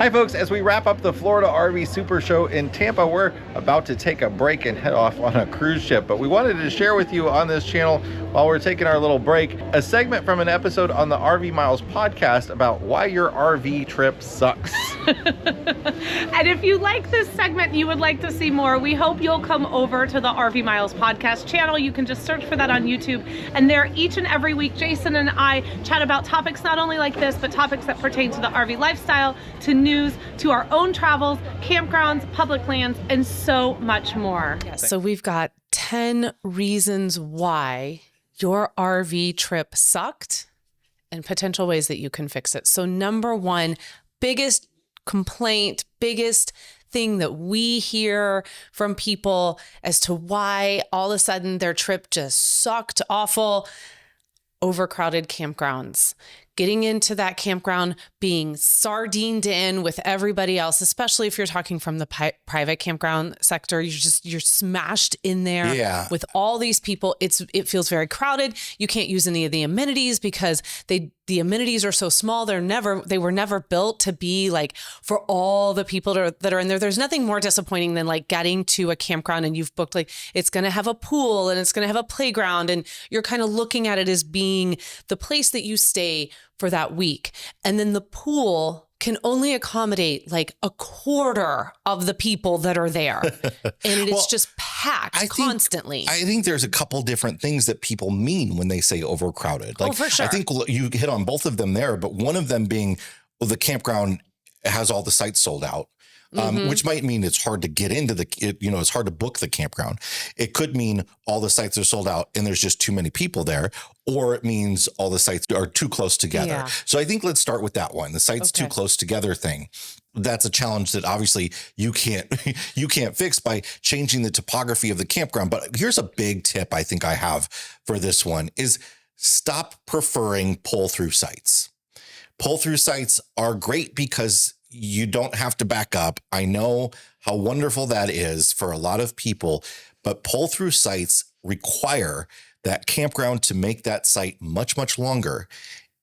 Hi, folks. As we wrap up the Florida RV Super Show in Tampa, we're about to take a break and head off on a cruise ship. But we wanted to share with you on this channel, while we're taking our little break, a segment from an episode on the RV Miles podcast about why your RV trip sucks. And if you like this segment, you would like to see more, we hope you'll come over to the RV Miles podcast channel. You can just search for that on YouTube. And there, each and every week, Jason and I chat about topics not only like this, but topics that pertain to the RV lifestyle, to news, to our own travels, campgrounds, public lands, and so much more. Yes, so we've got 10 reasons why your RV trip sucked and potential ways that you can fix it. So number one, biggest complaint, biggest thing that we hear from people as to why all of a sudden their trip just sucked, awful, overcrowded campgrounds. Getting into that campground, being sardined in with everybody else, especially if you're talking from the private campground sector, you're smashed in there with all these people. It feels very crowded. You can't use any of the amenities because the amenities are so small. They were never built to be like for all the people that are in there. There's nothing more disappointing than like getting to a campground and you've booked like it's going to have a pool and it's going to have a playground and you're kind of looking at it as being the place that you stay for that week. And then the pool can only accommodate like a quarter of the people that are there. And it's just packed constantly. I think there's a couple different things that people mean when they say overcrowded. Like, for sure. I think you hit on both of them there, but one of them being, well, the campground has all the sites sold out. Which might mean it's hard to get into it's hard to book the campground. It could mean all the sites are sold out and there's just too many people there, or it means all the sites are too close together. Yeah. So I think let's start with that one, the sites too close together thing. That's a challenge that obviously you can't fix by changing the topography of the campground. But here's a big tip I think I have for this one is stop preferring pull-through sites. Pull-through sites are great because you don't have to back up. I know how wonderful that is for a lot of people, but pull-through sites require that campground to make that site much, much longer.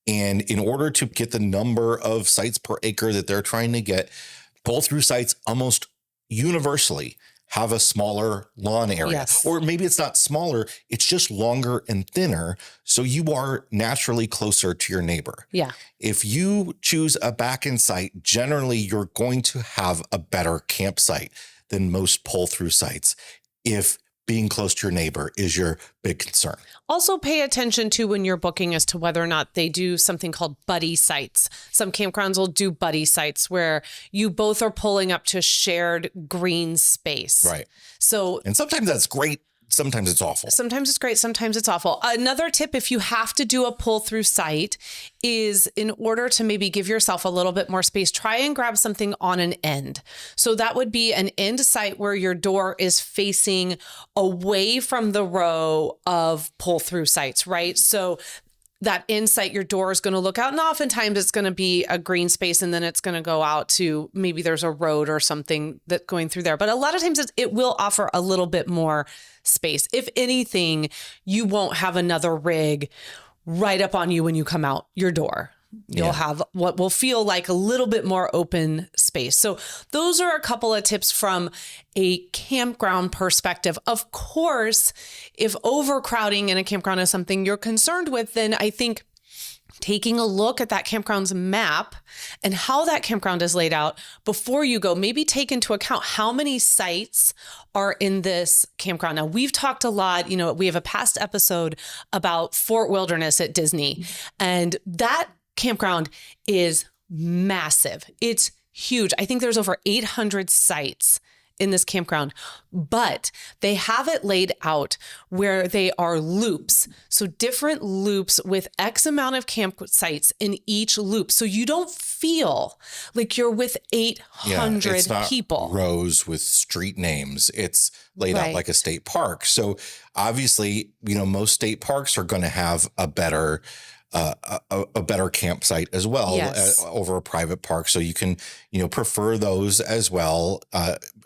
And in order to get the number of sites per acre that they're trying to get, pull-through sites almost universally have a smaller lawn area. Yes. Or maybe it's not smaller, it's just longer and thinner. So you are naturally closer to your neighbor. Yeah. If you choose a back-in site, generally you're going to have a better campsite than most pull-through sites if being close to your neighbor is your big concern. Also pay attention to when you're booking as to whether or not they do something called buddy sites. Some campgrounds will do buddy sites where you both are pulling up to shared green space. Right. And sometimes that's great. Sometimes it's awful. Sometimes it's great. Sometimes it's awful. Another tip, if you have to do a pull through site, is in order to maybe give yourself a little bit more space, try and grab something on an end. So that would be an end site where your door is facing away from the row of pull through sites, right? So that inside your door is going to look out, and oftentimes it's going to be a green space and then it's going to go out to maybe there's a road or something that's going through there. But a lot of times it will offer a little bit more space. If anything, you won't have another rig right up on you when you come out your door. You'll have what will feel like a little bit more open space. So those are a couple of tips from a campground perspective. Of course, if overcrowding in a campground is something you're concerned with, then I think taking a look at that campground's map and how that campground is laid out before you go, maybe take into account how many sites are in this campground. Now, we've talked a lot, we have a past episode about Fort Wilderness at Disney, and that campground is massive. It's huge. I think there's over 800 sites in this campground, but they have it laid out where they are loops. So different loops with X amount of campsites in each loop. So you don't feel like you're with 800 it's not people. Rows with street names. It's laid out like a state park. So obviously, most state parks are going to have a better campsite as well over a private park. So you can, prefer those as well.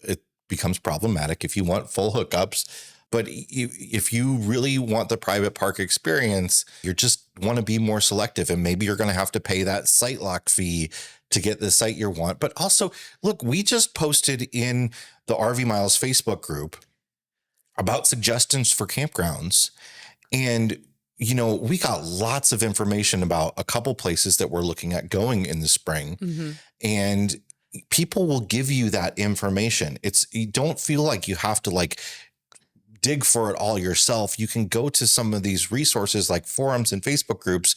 It becomes problematic if you want full hookups, but if you really want the private park experience, you just want to be more selective, and maybe you're going to have to pay that site lock fee to get the site you want. But also, look, we just posted in the RV Miles Facebook group about suggestions for campgrounds. And, you know, we got lots of information about a couple places that we're looking at going in the spring. And people will give you that information. You don't feel like you have to like dig for it all yourself. You can go to some of these resources like forums and Facebook groups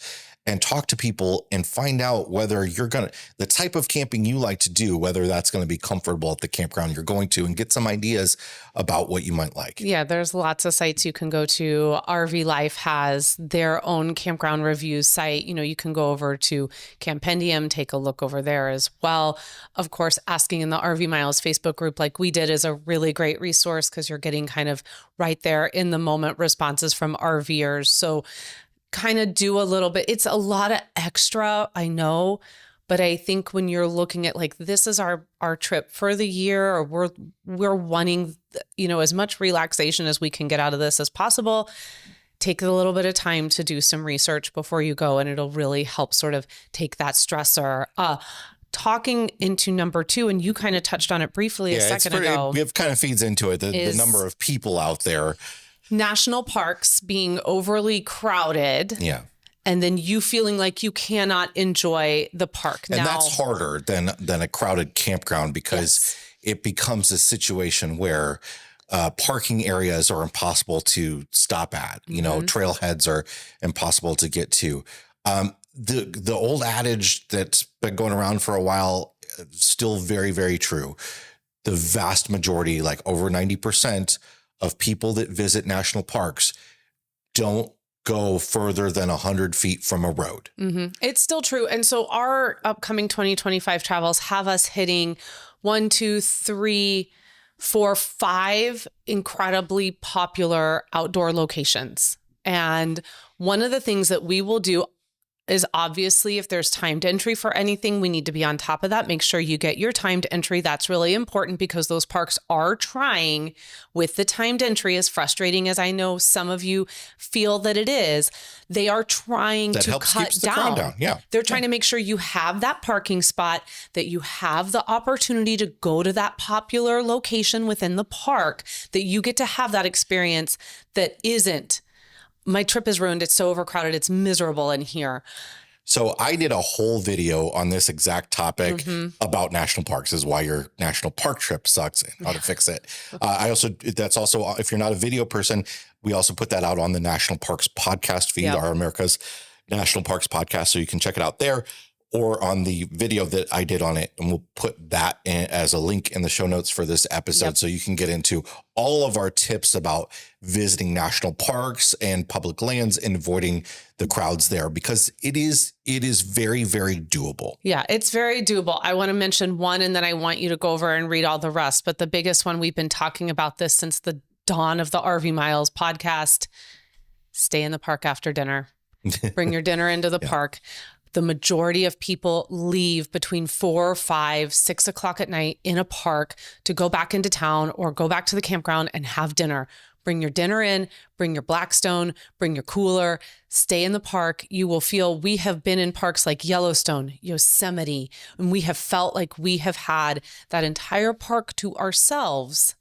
and talk to people and find out whether the type of camping you like to do, whether that's going to be comfortable at the campground you're going to, and get some ideas about what you might like. Yeah, there's lots of sites you can go to. RV Life has their own campground reviews site. You know, you can go over to Campendium, take a look over there as well. Of course, asking in the RV Miles Facebook group like we did is a really great resource because you're getting kind of right there in the moment responses from RVers. So kind of do a little bit. It's a lot of extra, I know, but I think when you're looking at like, this is our trip for the year, or we're wanting, you know, as much relaxation as we can get out of this as possible, take a little bit of time to do some research before you go. And it'll really help sort of take that stressor. Talking into number 2, and you kind of touched on it briefly a second ago. It kind of feeds into it, the number of people out there. National parks being overly crowded. Yeah. And then you feeling like you cannot enjoy the park. And that's harder than a crowded campground because it becomes a situation where parking areas are impossible to stop at. You know, trailheads are impossible to get to. The old adage that's been going around for a while, still very, very true. The vast majority, like over 90%, of people that visit national parks don't go further than 100 feet from a road. It's still true. And so our upcoming 2025 travels have us hitting 1, 2, 3, 4, 5 incredibly popular outdoor locations. And one of the things that we will do is obviously if there's timed entry for anything, we need to be on top of that. Make sure you get your timed entry. That's really important because those parks are trying with the timed entry, as frustrating as I know some of you feel that it is, they are trying to cut down. Yeah. They're trying to make sure you have that parking spot, that you have the opportunity to go to that popular location within the park, that you get to have that experience that isn't, my trip is ruined. It's so overcrowded. It's miserable in here. So I did a whole video on this exact topic about national parks, is why your national park trip sucks and how to fix it. That's also, if you're not a video person, we also put that out on the National Parks podcast feed, our America's National Parks podcast. So you can check it out there or on the video that I did on it. And we'll put that in as a link in the show notes for this episode. So you can get into all of our tips about visiting national parks and public lands and avoiding the crowds there, because it is very, very doable. Yeah, it's very doable. I want to mention one, and then I want you to go over and read all the rest. But the biggest one, we've been talking about this since the dawn of the RV Miles podcast. Stay in the park after dinner. Bring your dinner into the park. The majority of people leave between 4, 5, 6 o'clock at night in a park to go back into town or go back to the campground and have dinner. Bring your dinner in, bring your Blackstone, bring your cooler, stay in the park. You will feel, we have been in parks like Yellowstone, Yosemite, and we have felt like we have had that entire park to ourselves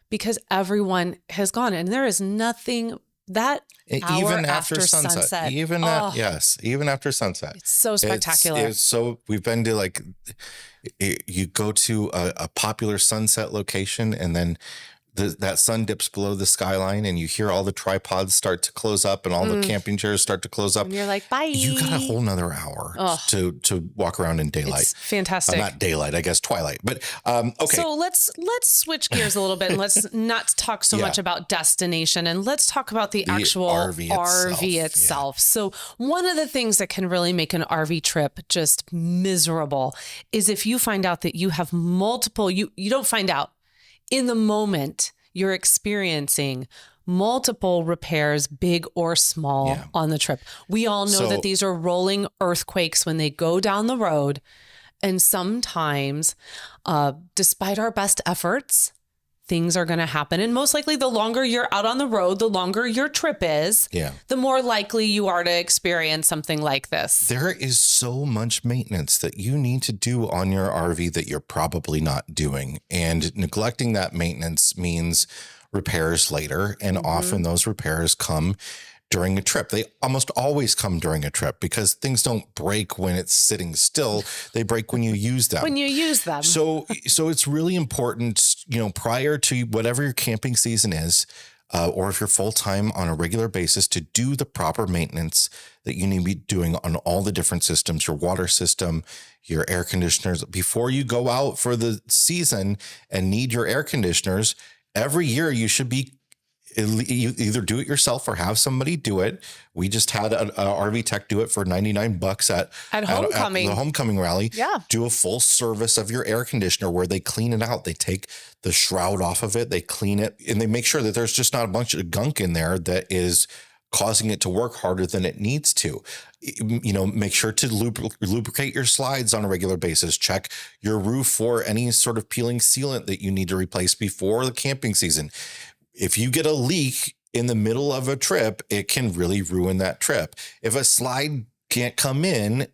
because everyone has gone. And there is nothing that even after sunset. Even after sunset. It's so spectacular. So we've been to you go to a popular sunset location, and then that sun dips below the skyline, and you hear all the tripods start to close up and all the camping chairs start to close up. And you're like, bye. You got a whole nother hour to walk around in daylight. It's fantastic. Not daylight, I guess twilight. But okay. So let's switch gears a little bit and let's not talk so much about destination, and let's talk about the actual RV itself. So one of the things that can really make an RV trip just miserable is if you find out that you have multiple, you don't find out. In the moment, you're experiencing multiple repairs, big or small, on the trip. We all know that these are rolling earthquakes when they go down the road. And sometimes, despite our best efforts, things are going to happen. And most likely the longer you're out on the road, the longer your trip is, the more likely you are to experience something like this. There is so much maintenance that you need to do on your RV that you're probably not doing. And neglecting that maintenance means repairs later. And often those repairs come during a trip. They almost always come during a trip because things don't break when it's sitting still. They break when you use them. So it's really important, prior to whatever your camping season is, or if you're full-time on a regular basis, to do the proper maintenance that you need to be doing on all the different systems, your water system, your air conditioners. Before you go out for the season and need your air conditioners, every year you should be either do it yourself or have somebody do it. We just had an RV tech do it for $99 at Homecoming. At the Homecoming Rally. Yeah. Do a full service of your air conditioner where they clean it out. They take the shroud off of it, they clean it, and they make sure that there's just not a bunch of gunk in there that is causing it to work harder than it needs to. Make sure to lubricate your slides on a regular basis. Check your roof for any sort of peeling sealant that you need to replace before the camping season. If you get a leak in the middle of a trip, it can really ruin that trip. If a slide can't come in,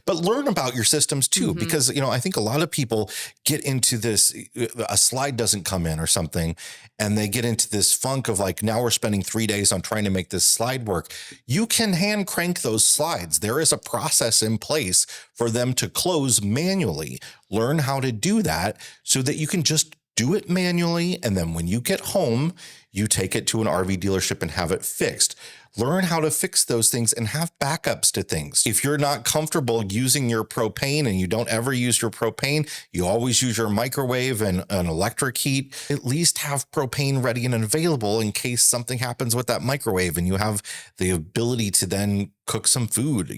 but learn about your systems too, because, I think a lot of people get into this, a slide doesn't come in or something, and they get into this funk of like, now we're spending 3 days on trying to make this slide work. You can hand crank those slides. There is a process in place for them to close manually. Learn how to do that so that you can just do it manually. And then when you get home, you take it to an RV dealership and have it fixed. Learn how to fix those things and have backups to things. If you're not comfortable using your propane and you don't ever use your propane, you always use your microwave and an electric heat, at least have propane ready and available in case something happens with that microwave and you have the ability to then cook some food.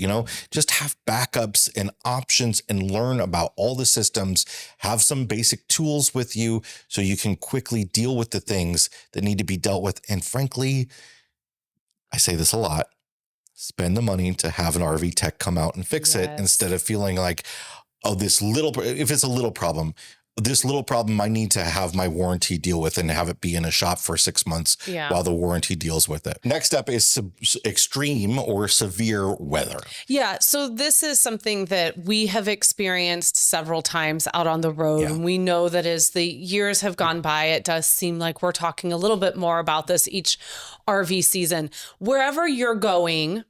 Just have backups and options and learn about all the systems. Have some basic tools with you so you can quickly deal with the things that need to be dealt with. And frankly, I say this a lot, spend the money to have an RV tech come out and fix it instead of feeling like, if it's a little problem, I need to have my warranty deal with and have it be in a shop for 6 months while the warranty deals with it. Next up is extreme or severe weather. Yeah. So this is something that we have experienced several times out on the road. Yeah. And we know that as the years have gone by, it does seem like we're talking a little bit more about this each RV season. Wherever you're going,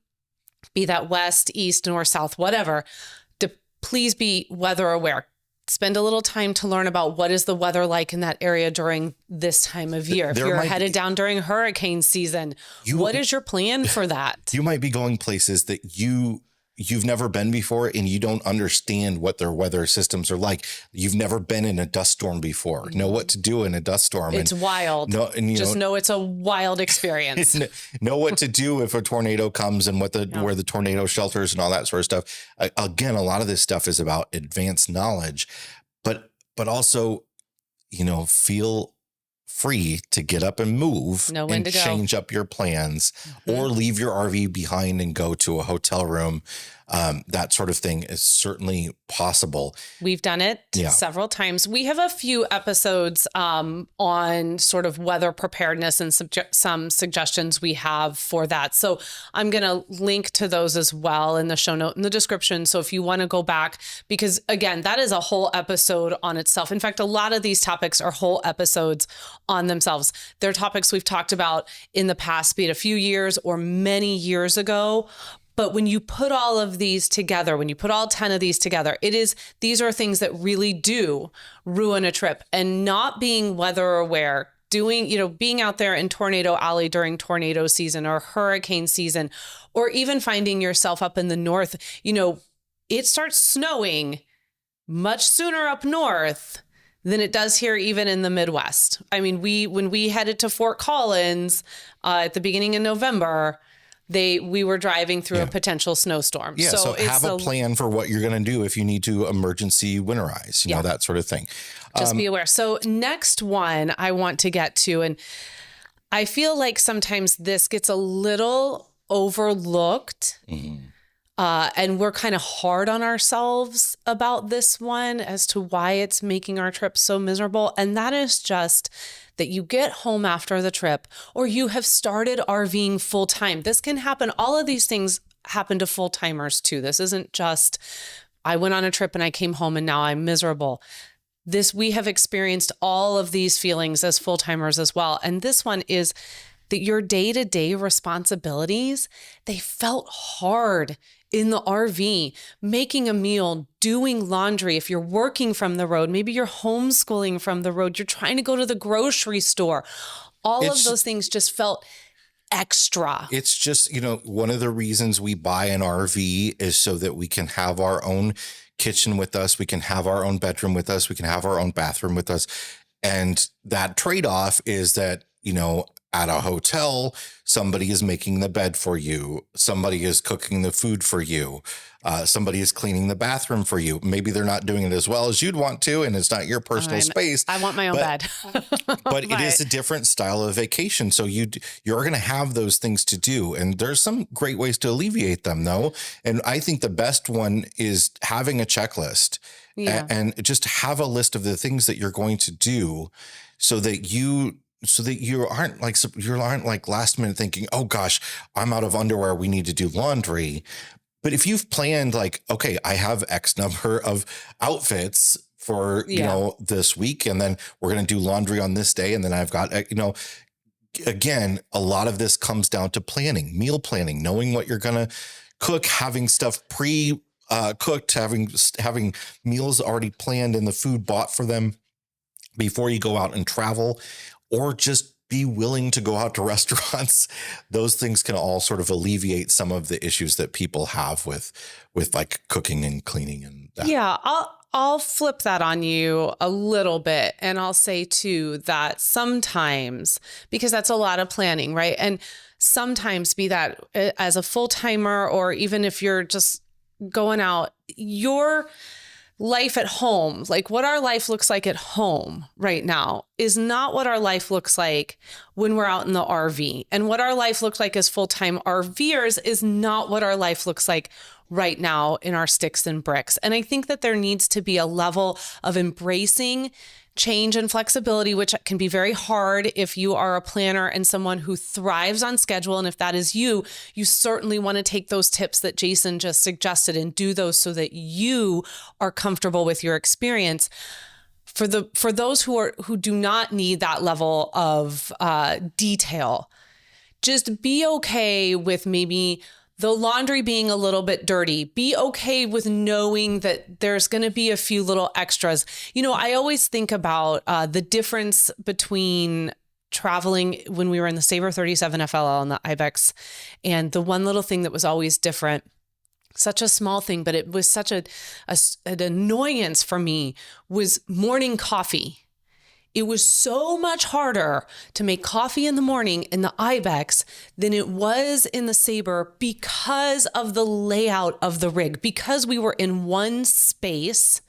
be that west, east, north, south, whatever, please be weather aware. Spend a little time to learn about what is the weather like in that area during this time of year. If you're headed down during hurricane season, what is your plan for that? You might be going places that you've never been before and you don't understand what their weather systems are like. You've never been in a dust storm before. Know what to do in a dust storm. It's wild. Know it's a wild experience. Know what to do if a tornado comes and where the tornado shelters and all that sort of stuff. Again, a lot of this stuff is about advanced knowledge, but also, feel free to get up and move and change up your plans or leave your RV behind and go to a hotel room. That sort of thing is certainly possible. We've done it several times. We have a few episodes on sort of weather preparedness and some suggestions we have for that. So I'm going to link to those as well in the show note in the description. So if you want to go back, because again, that is a whole episode on itself. In fact, a lot of these topics are whole episodes on themselves. They're topics we've talked about in the past, be it a few years or many years ago. But when you put all of these together, when you put all 10 of these together, these are things that really do ruin a trip. And not being weather aware, being out there in Tornado Alley during tornado season or hurricane season, or even finding yourself up in the north, it starts snowing much sooner up north than it does here, even in the Midwest. I mean, when we headed to Fort Collins at the beginning of November, we were driving through a potential snowstorm. Yeah, so have a plan for what you're going to do if you need to emergency winterize, that sort of thing. Just be aware. So next one I want to get to, and I feel like sometimes this gets a little overlooked. And we're kind of hard on ourselves about this one as to why it's making our trip so miserable. And that is just that you get home after the trip, or you have started RVing full time. This can happen. All of these things happen to full timers too. This isn't just, I went on a trip and I came home and now I'm miserable. We have experienced all of these feelings as full timers as well. And this one is that your day-to-day responsibilities, they felt hard in the RV, making a meal, doing laundry. If you're working from the road, maybe you're homeschooling from the road, you're trying to go to the grocery store. All of those things just felt extra. It's just, one of the reasons we buy an RV is so that we can have our own kitchen with us. We can have our own bedroom with us. We can have our own bathroom with us. And that trade-off is that, at a hotel, somebody is making the bed for you. Somebody is cooking the food for you. Somebody is cleaning the bathroom for you. Maybe they're not doing it as well as you'd want to, and it's not your personal space. I want my own bed. But it is a different style of vacation. So you're going to have those things to do. And there's some great ways to alleviate them, though. And I think the best one is having a checklist and just have a list of the things that you're going to do so that you aren't like last minute thinking, oh gosh, I'm out of underwear, we need to do laundry. But if you've planned like, okay, I have X number of outfits for, this week, and then we're going to do laundry on this day. And then I've got, again, a lot of this comes down to planning, meal planning, knowing what you're going to cook, having stuff cooked, having meals already planned and the food bought for them before you go out and travel. Or just be willing to go out to restaurants. Those things can all sort of alleviate some of the issues that people have with like cooking and cleaning and that. Yeah, I'll flip that on you a little bit. And I'll say too that sometimes, because that's a lot of planning, right? And sometimes be that as a full-timer, or even if you're just going out, your life at home, like what our life looks like at home right now, is not what our life looks like when we're out in the RV. And what our life looks like as full-time RVers is not what our life looks like right now in our sticks and bricks. And I think that there needs to be a level of embracing change and flexibility, which can be very hard if you are a planner and someone who thrives on schedule. And if that is you, you certainly want to take those tips that Jason just suggested and do those so that you are comfortable with your experience. For those who do not need that level of detail, just be okay with maybe the laundry being a little bit dirty. Be okay with knowing that there's going to be a few little extras. I always think about the difference between traveling when we were in the Sabre 37 FLL and the Ibex, and the one little thing that was always different, such a small thing, but it was such an annoyance for me, was morning coffee. It was so much harder to make coffee in the morning in the Ibex than it was in the Sabre because of the layout of the rig, because we were in one space.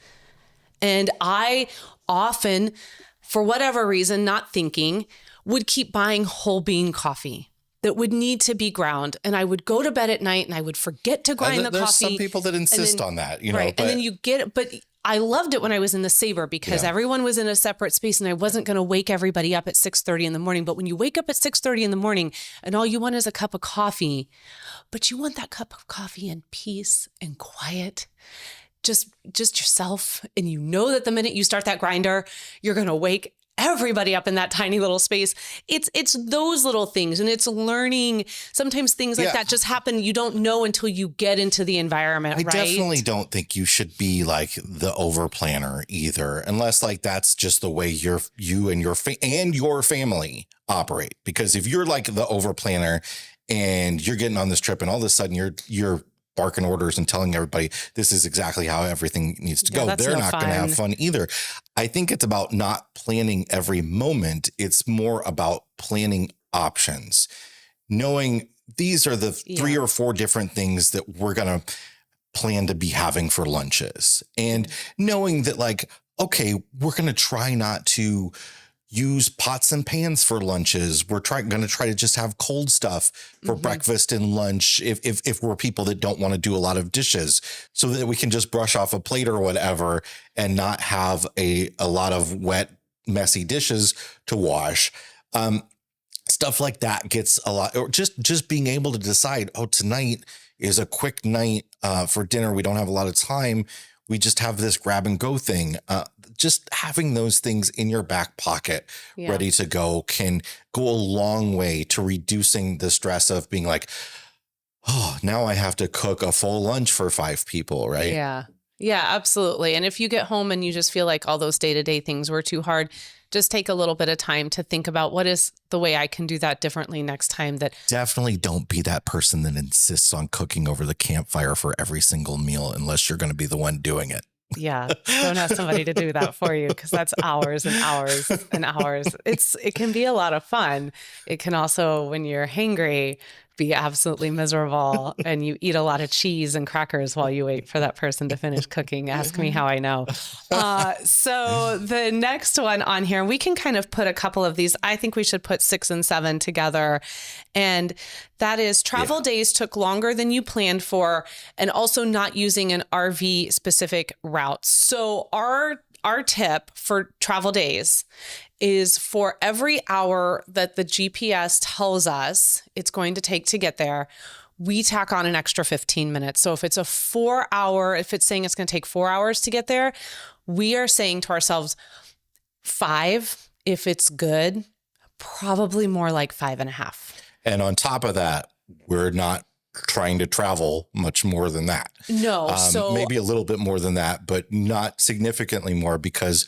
And I often, for whatever reason, not thinking, would keep buying whole bean coffee that would need to be ground. And I would go to bed at night and I would forget to grind the coffee. There's some people that insist on that, right. And then you get it, but I loved it when I was in the Sabre because everyone was in a separate space and I wasn't going to wake everybody up at 6:30 in the morning. But when you wake up at 6:30 in the morning and all you want is a cup of coffee, but you want that cup of coffee in peace and quiet, just yourself. And you know that the minute you start that grinder, you're going to wake everybody up in that tiny little space. It's those little things, and it's learning. Sometimes things like that just happen. You don't know until you get into the environment, right? I definitely don't think you should be like the over planner either, unless like that's just the way you and your family operate. Because if you're like the over planner and you're getting on this trip and all of a sudden you're barking orders and telling everybody this is exactly how everything needs to go, they're not going to have fun either. I think it's about not planning every moment. It's more about planning options, knowing these are the 3 or 4 different things that we're going to plan to be having for lunches, and knowing that like, okay, we're going to try not to use pots and pans for lunches. We're going to try to just have cold stuff for breakfast and lunch if we're people that don't want to do a lot of dishes, so that we can just brush off a plate or whatever and not have a lot of wet, messy dishes to wash. Stuff like that gets a lot, or just being able to decide, oh, tonight is a quick night for dinner. We don't have a lot of time. We just have this grab and go thing. Just having those things in your back pocket ready to go can go a long way to reducing the stress of being like, oh, now I have to cook a full lunch for 5 people, right? Yeah. Yeah, absolutely. And if you get home and you just feel like all those day-to-day things were too hard, just take a little bit of time to think about what is the way I can do that differently next time. That definitely don't be that person that insists on cooking over the campfire for every single meal unless you're going to be the one doing it. Yeah, don't ask somebody to do that for you, because that's hours and hours and hours. It can be a lot of fun. It can also, when you're hangry, be absolutely miserable, and you eat a lot of cheese and crackers while you wait for that person to finish cooking. Ask me how I know. So the next one on here, we can kind of put a couple of these. I think we should put 6 and 7 together. And that is travel days took longer than you planned for, and also not using an RV specific route. So our tip for travel days is for every hour that the GPS tells us it's going to take to get there, we tack on an extra 15 minutes. So if it's if it's saying it's going to take 4 hours to get there, we are saying to ourselves 5, if it's good, probably more like 5.5. And on top of that, we're not trying to travel much more than that. No. So maybe a little bit more than that, but not significantly more, because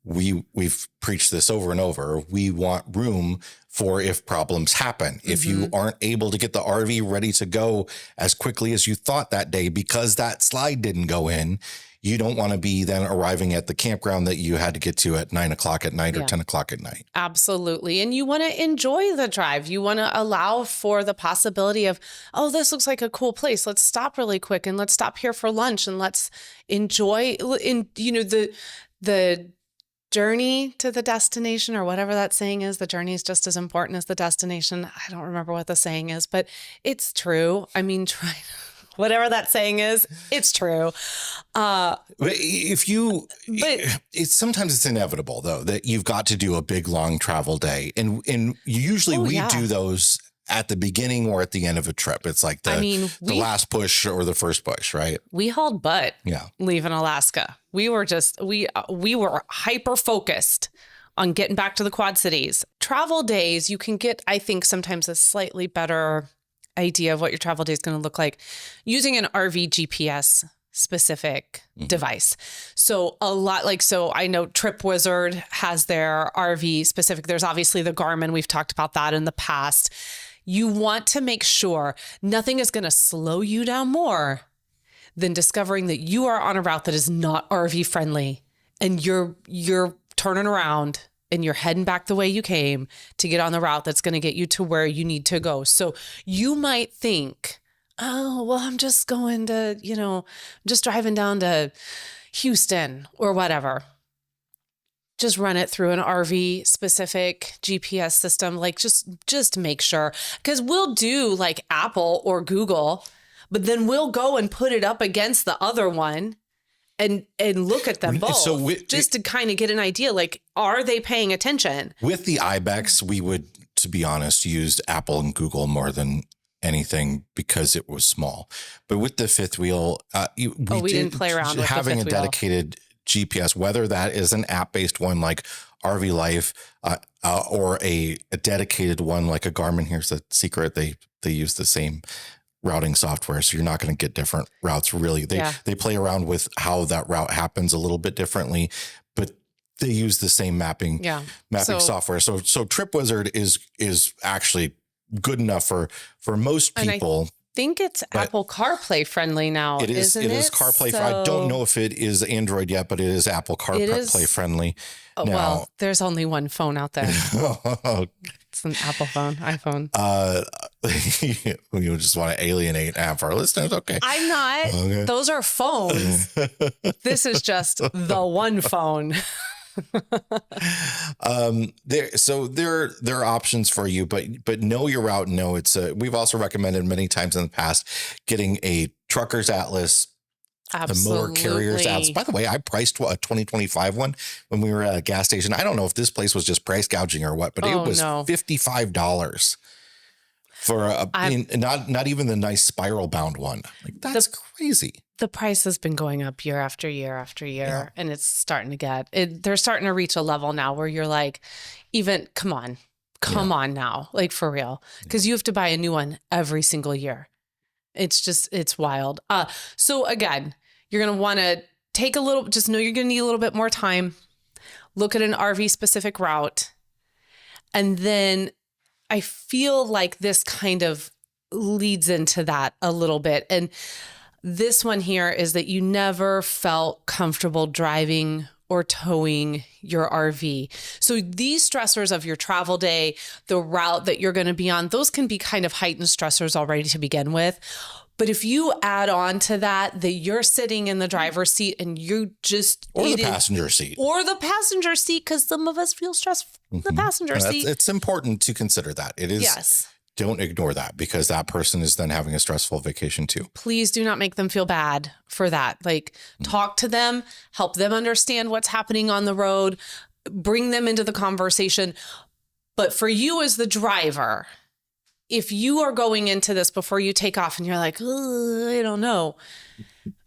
we've preached this over and over. We want room for if problems happen. If you aren't able to get the RV ready to go as quickly as you thought that day because that slide didn't go in, you don't want to be then arriving at the campground that you had to get to at 9 o'clock at night or 10 o'clock at night. Absolutely. And you want to enjoy the drive. You want to allow for the possibility of, oh, this looks like a cool place. Let's stop really quick and let's stop here for lunch and let's enjoy the journey to the destination, or whatever that saying is. The journey is just as important as the destination. I don't remember what the saying is, but it's true. I mean, whatever that saying is, it's true. Sometimes it's inevitable though, that you've got to do a big, long travel day. And usually we do those at the beginning or at the end of a trip. It's like the last push or the first push, right? We hauled butt leaving Alaska. We were hyper focused on getting back to the Quad Cities. Travel days, you can get, I think, sometimes a slightly better idea of what your travel day is going to look like using an RV GPS specific device. So I know TripWizard has their RV specific. There's obviously the Garmin. We've talked about that in the past. You want to make sure nothing is going to slow you down more than discovering that you are on a route that is not RV friendly, and you're turning around and you're heading back the way you came to get on the route that's going to get you to where you need to go. So you might think, oh, well, I'm just going to, just driving down to Houston or whatever. Just run it through an RV specific GPS system. Like just make sure, because we'll do like Apple or Google, but then we'll go and put it up against the other one and look at them both, so just to kind of get an idea, like, are they paying attention? With the ibex, we would, to be honest, use Apple and Google more than anything because it was small. But with the fifth wheel, we didn't play around with having a dedicated GPS, whether that is an app-based one like RV Life or a dedicated one like a Garmin. Here's the secret: they use the same routing software, so you're not going to get different routes. Really, they play around with how that route happens a little bit differently, but they use the same mapping software. So TripWizard is actually good enough for most people. I think it's Apple CarPlay friendly now. It is. It is CarPlay. I don't know if it is Android yet, but it is Apple CarPlay friendly. Oh, now, well, there's only one phone out there. It's an Apple phone, iPhone. You just want to alienate half our listeners. Okay. I'm not. Okay. Those are phones. This is just the one phone. There are options for you, but know your route. No, we've also recommended many times in the past getting a trucker's atlas, the motor carrier's atlas. By the way, I priced a 2025 one when we were at a gas station. I don't know if this place was just price gouging or what, but it was $55 for not even the nice spiral bound one. Like, that's crazy. The price has been going up year after year after year, and it's starting to they're starting to reach a level now where you're like, come on now, like, for real, because you have to buy a new one every single year. It's wild. So again, you're going to want to just know you're going to need a little bit more time, look at an RV specific route. And then I feel like this kind of leads into that a little bit. And this one here is that you never felt comfortable driving or towing your RV. So these stressors of your travel day, the route that you're going to be on, those can be kind of heightened stressors already to begin with. But if you add on to that you're sitting in the driver's seat and you just or the passenger seat, because some of us feel stressed in the passenger seat. It's important to consider that. It is. Yes. Don't ignore that, because that person is then having a stressful vacation too. Please do not make them feel bad for that. Like, talk to them, help them understand what's happening on the road, bring them into the conversation. But for you as the driver, if you are going into this before you take off and you're like, I don't know,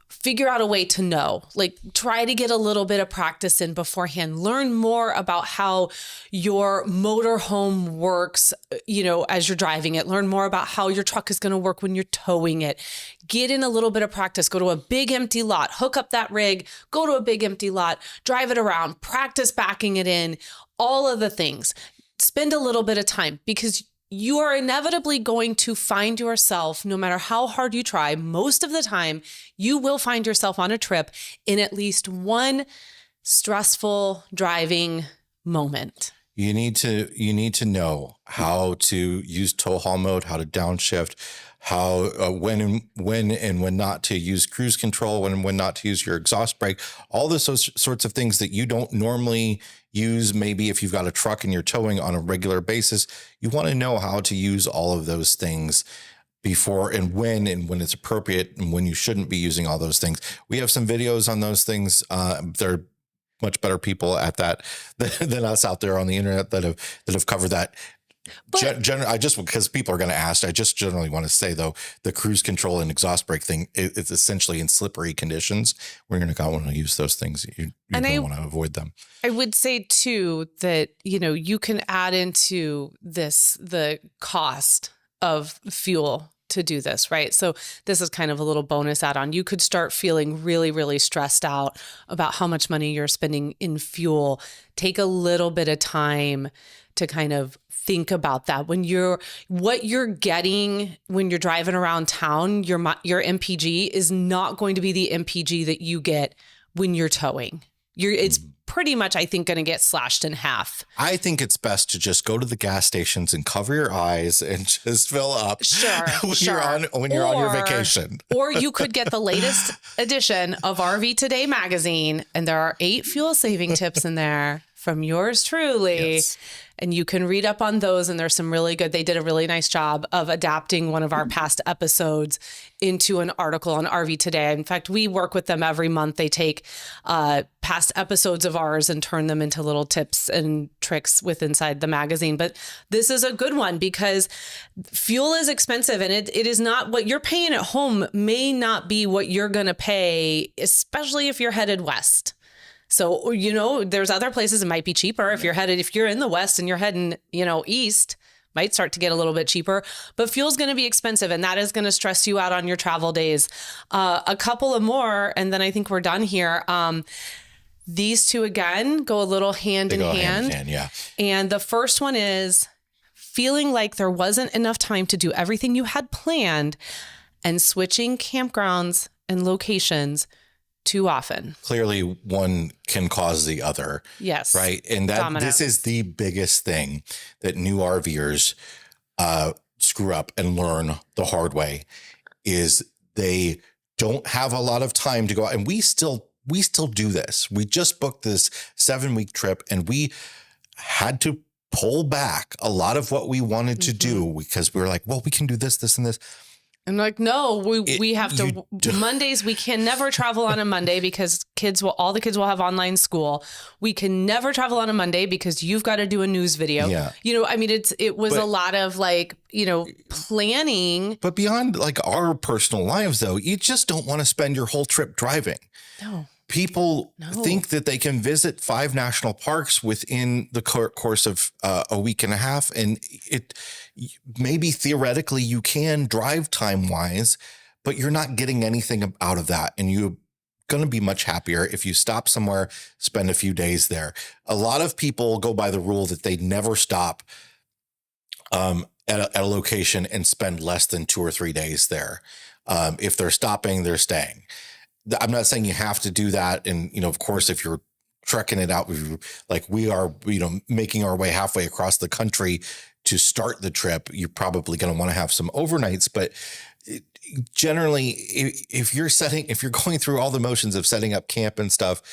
figure out a way to know. Like, try to get a little bit of practice in beforehand. Learn more about how your motorhome works, as you're driving it. Learn more about how your truck is going to work when you're towing it. Get in a little bit of practice. Go to a big empty lot. Hook up that rig. Go to a big empty lot. Drive it around. Practice backing it in. All of the things. Spend a little bit of time, because you are inevitably going to find yourself, no matter how hard you try, most of the time, you will find yourself on a trip in at least one stressful driving moment. You need to know how to use tow haul mode, how to downshift, how when and when not to use cruise control, when not to use your exhaust brake, all those sorts of things that you don't normally use. Maybe if you've got a truck and you're towing on a regular basis, you want to know how to use all of those things before and when it's appropriate and when you shouldn't be using all those things. We have some videos on those things. They're much better people at that than us out there on the internet that have covered that. Because people are going to ask, I just generally want to say, though, the cruise control and exhaust brake thing, it's essentially in slippery conditions. We're going to want to use those things. You want to avoid them. I would say, too, that, you can add into this the cost of fuel to do this, right? So this is kind of a little bonus add-on. You could start feeling really, really stressed out about how much money you're spending in fuel. Take a little bit of time to kind of think about that. What you're getting when you're driving around town, your MPG is not going to be the MPG that you get when you're towing. It's pretty much, I think, going to get slashed in half. I think it's best to just go to the gas stations and cover your eyes and just fill up. Sure. When you're on your vacation. Or you could get the latest edition of RV Today magazine, and there are 8 fuel saving tips in there from yours truly. Yes. And you can read up on those. And there's some really good, they did a really nice job of adapting one of our past episodes into an article on RV Today. In fact, we work with them every month. They take past episodes of ours and turn them into little tips and tricks inside the magazine. But this is a good one, because fuel is expensive, and it is not what you're paying at home may not be what you're going to pay, especially if you're headed west. So, there's other places it might be cheaper if you're in the West and you're heading, east, might start to get a little bit cheaper, but fuel's going to be expensive, and that is going to stress you out on your travel days. A couple of more, and then I think we're done here. These two, again, go a little hand in hand. Yeah. And the first one is feeling like there wasn't enough time to do everything you had planned and switching campgrounds and locations too often. Clearly, one can cause the other. Yes. Right. And this is the biggest thing that new RVers screw up and learn the hard way, is they don't have a lot of time to go out. And we still we still do this. We just booked this 7-week trip and we had to pull back a lot of what we wanted to do because we were like, well, we can do this, this, and this. I'm like, no, we have to Mondays. We can never travel on a Monday because all the kids will have online school. We can never travel on a Monday because you've got to do a news video. Yeah. You know, I mean, it was a lot of like, you know, planning. But beyond like our personal lives, though, you just don't want to spend your whole trip driving. No. People think that they can visit 5 national parks within the course of a week and a half. And it maybe theoretically you can drive time wise, but you're not getting anything out of that. And you're going to be much happier if you stop somewhere, spend a few days there. A lot of people go by the rule that they never stop at a location and spend less than 2 or 3 days there. If they're stopping, they're staying. I'm not saying you have to do that. And, you know, of course, if you're trekking it out, like we are, you know, making our way halfway across the country to start the trip, you're probably going to want to have some overnights. But generally, if you're going through all the motions of setting up camp and stuff,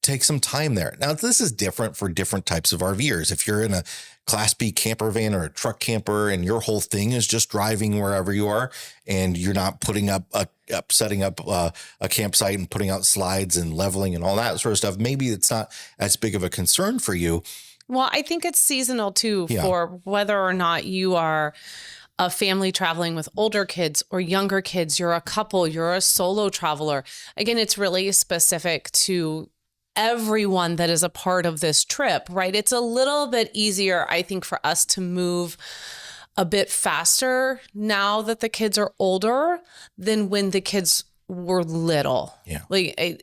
take some time there. Now, this is different for different types of RVers. If you're in a Class B camper van or a truck camper and your whole thing is just driving wherever you are and you're not putting setting up a campsite and putting out slides and leveling and all that sort of stuff, maybe it's not as big of a concern for you. Well, I think it's seasonal too for whether or not you are a family traveling with older kids or younger kids, you're a couple, you're a solo traveler. Again, it's really specific to everyone that is a part of this trip, right? It's a little bit easier, I think, for us to move a bit faster now that the kids are older than when the kids were little. Yeah.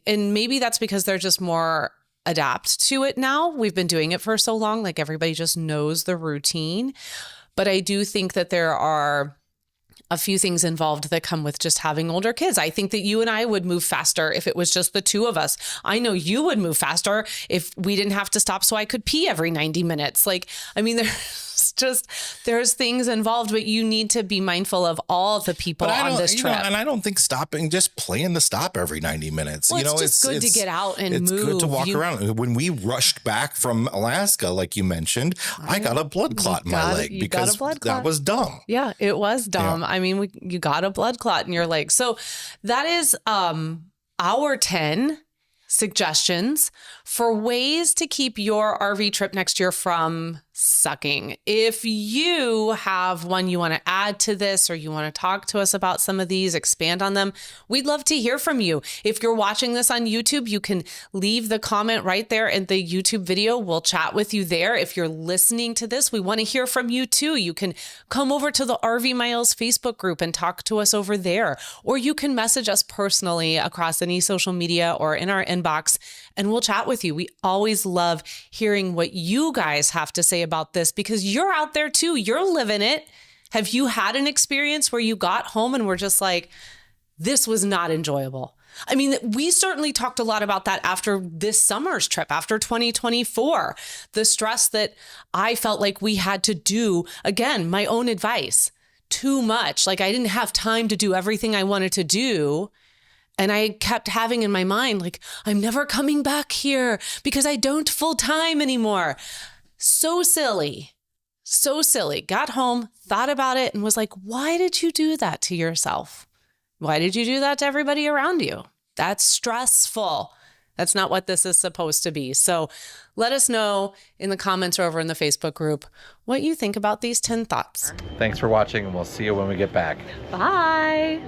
And maybe that's because they're just more adapt to it now. We've been doing it for so long, like everybody just knows the routine. But I do think that there are a few things involved that come with just having older kids. I think that you and I would move faster if it was just the two of us. I know you would move faster if we didn't have to stop so I could pee every 90 minutes. Like, I mean, there's things involved, but you need to be mindful of all the people on this trip. And I don't think stopping, just plan to stop every 90 minutes. Well, it's just good to get out and move. It's good to walk around. When we rushed back from Alaska, like you mentioned, I got a blood clot in my leg because that was dumb. Yeah, it was dumb. Yeah. I mean, you got a blood clot in your leg. So that is our 10 suggestions for ways to keep your RV trip next year from sucking. If you have one you want to add to this or you want to talk to us about some of these, expand on them, we'd love to hear from you. If you're watching this on YouTube, you can leave the comment right there in the YouTube video. We'll chat with you there. If you're listening to this, we want to hear from you too. You can come over to the RV Miles Facebook group and talk to us over there, or you can message us personally across any social media or in our inbox, and we'll chat with you. We always love hearing what you guys have to say about this because you're out there too. You're living it. Have you had an experience where you got home and were just like, this was not enjoyable? I mean, we certainly talked a lot about that after this summer's trip, after 2024, the stress that I felt like we had to do, again, my own advice, too much. Like I didn't have time to do everything I wanted to do. And I kept having in my mind, like, I'm never coming back here because I don't full time anymore. So silly. So silly. Got home, thought about it, and was like, why did you do that to yourself? Why did you do that to everybody around you? That's stressful. That's not what this is supposed to be. So let us know in the comments or over in the Facebook group what you think about these 10 thoughts. Thanks for watching, and we'll see you when we get back. Bye.